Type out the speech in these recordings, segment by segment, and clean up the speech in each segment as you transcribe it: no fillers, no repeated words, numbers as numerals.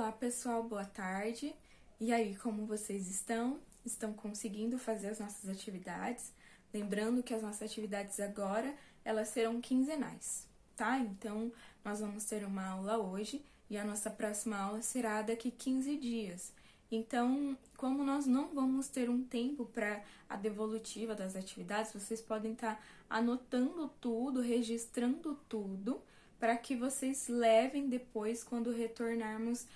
Olá pessoal, boa tarde. E aí, como vocês estão? Estão conseguindo fazer as nossas atividades? Lembrando que as nossas atividades agora, elas serão quinzenais, tá? Então, nós vamos ter uma aula hoje e a nossa próxima aula será daqui 15 dias. Então, como nós não vamos ter um tempo para a devolutiva das atividades, vocês podem estar anotando tudo, registrando tudo, para que vocês levem depois quando retornarmos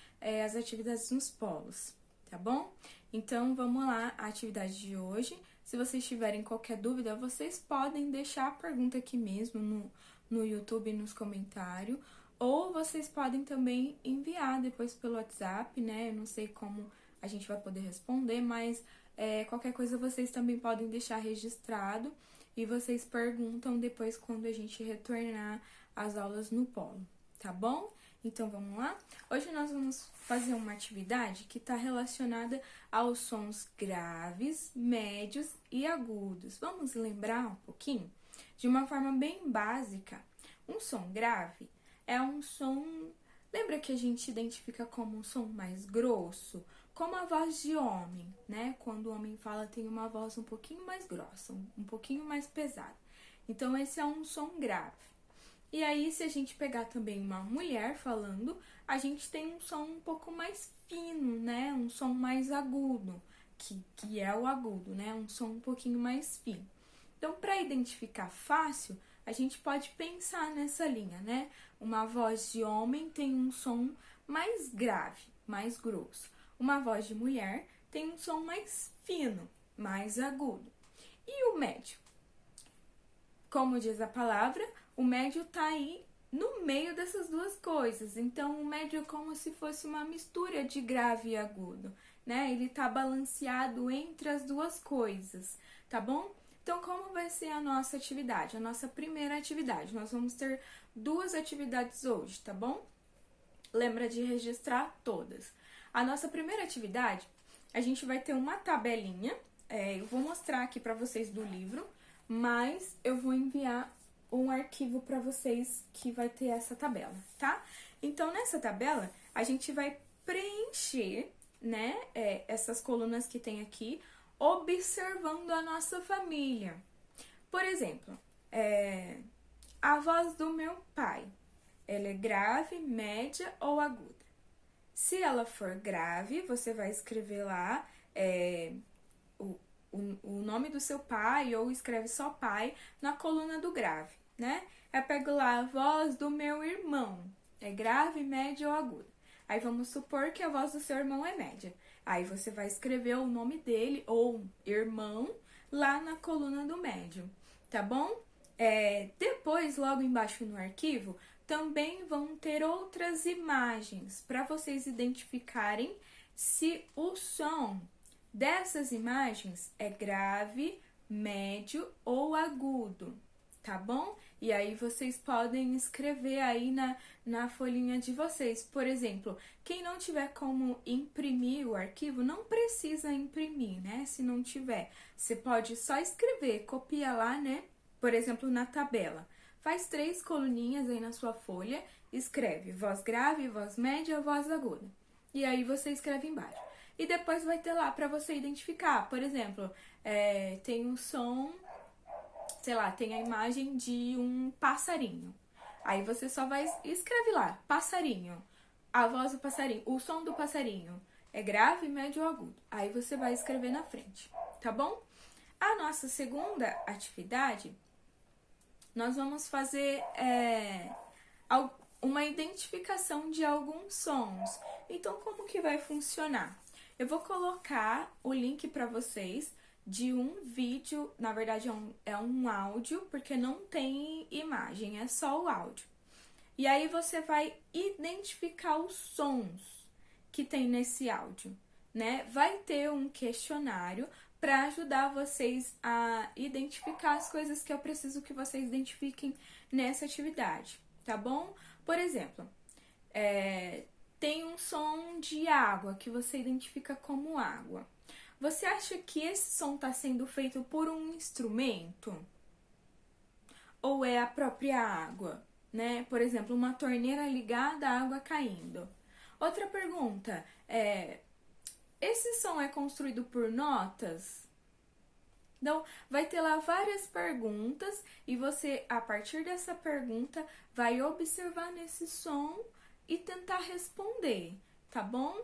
as atividades nos polos, tá bom? Então, vamos lá, a atividade de hoje. Se vocês tiverem qualquer dúvida, vocês podem deixar a pergunta aqui mesmo no YouTube, nos comentários, ou vocês podem também enviar depois pelo WhatsApp, né? Eu não sei como a gente vai poder responder, mas qualquer coisa vocês também podem deixar registrado e vocês perguntam depois quando a gente retornar as aulas no polo, tá bom? Então, vamos lá? Hoje nós vamos fazer uma atividade que está relacionada aos sons graves, médios e agudos. Vamos lembrar um pouquinho? De uma forma bem básica, um som grave é um som... Lembra que a gente identifica como um som mais grosso? Como a voz de homem, né? Quando o homem fala, tem uma voz um pouquinho mais grossa, um pouquinho mais pesada. Então, esse é um som grave. E aí, se a gente pegar também uma mulher falando, a gente tem um som um pouco mais fino, né? Um som mais agudo, que é o agudo, né? Um som um pouquinho mais fino. Então, para identificar fácil, a gente pode pensar nessa linha, né? Uma voz de homem tem um som mais grave, mais grosso. Uma voz de mulher tem um som mais fino, mais agudo. E o médio? Como diz a palavra, o médio está aí no meio dessas duas coisas. Então, o médio é como se fosse uma mistura de grave e agudo, né? Ele está balanceado entre as duas coisas, tá bom? Então, como vai ser a nossa atividade? A nossa primeira atividade. Nós vamos ter duas atividades hoje, tá bom? Lembra de registrar todas. A nossa primeira atividade, a gente vai ter uma tabelinha. Eu vou mostrar aqui para vocês do livro, mas eu vou enviar um arquivo para vocês que vai ter essa tabela, tá? Então, nessa tabela, a gente vai preencher, né, essas colunas que tem aqui, observando a nossa família. Por exemplo, a voz do meu pai, ela é grave, média ou aguda? Se ela for grave, você vai escrever lá o nome do seu pai ou escreve só pai na coluna do grave, né? Eu pego lá a voz do meu irmão, é grave, média ou aguda. Aí vamos supor que a voz do seu irmão é média. Aí você vai escrever o nome dele ou irmão lá na coluna do médio, tá bom? Depois, logo embaixo no arquivo, também vão ter outras imagens para vocês identificarem se o som dessas imagens é grave, médio ou agudo, tá bom? E aí vocês podem escrever aí na folhinha de vocês. Por exemplo, quem não tiver como imprimir o arquivo, não precisa imprimir, né? Se não tiver, você pode só escrever, copia lá, né? Por exemplo, na tabela. Faz 3 coluninhas aí na sua folha, escreve voz grave, voz média, voz aguda. E aí você escreve embaixo. E depois vai ter lá para você identificar. Por exemplo, tem um som, sei lá, tem a imagem de um passarinho. Aí você só vai escreve lá, passarinho. A voz do passarinho, o som do passarinho é grave, médio ou agudo. Aí você vai escrever na frente, tá bom? A nossa segunda atividade, nós vamos fazer uma identificação de alguns sons. Então, como que vai funcionar? Eu vou colocar o link para vocês de um vídeo, na verdade é um áudio, porque não tem imagem, é só o áudio. E aí você vai identificar os sons que tem nesse áudio, né? Vai ter um questionário para ajudar vocês a identificar as coisas que eu preciso que vocês identifiquem nessa atividade, tá bom? Por exemplo, tem um som de água que você identifica como água. Você acha que esse som está sendo feito por um instrumento? Ou é a própria água, né? Por exemplo, uma torneira ligada, a água caindo. Outra pergunta, esse som é construído por notas? Então, vai ter lá várias perguntas e você, a partir dessa pergunta, vai observar nesse som e tentar responder, tá bom?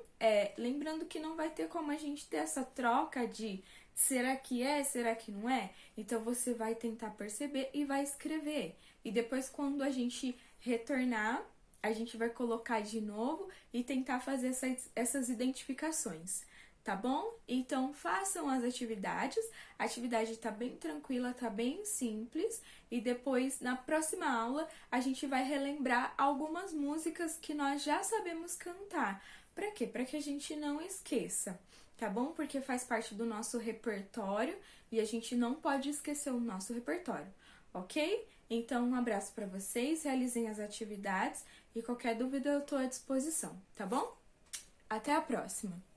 Lembrando que não vai ter como a gente ter essa troca de será que é, será que não é? Então, você vai tentar perceber e vai escrever. E depois, quando a gente retornar, a gente vai colocar de novo e tentar fazer essas identificações. Tá bom? Então façam as atividades. A atividade tá bem tranquila, tá bem simples. E depois, na próxima aula, a gente vai relembrar algumas músicas que nós já sabemos cantar. Pra quê? Pra que a gente não esqueça, tá bom? Porque faz parte do nosso repertório e a gente não pode esquecer o nosso repertório, ok? Então, um abraço pra vocês, realizem as atividades e qualquer dúvida eu tô à disposição, tá bom? Até a próxima!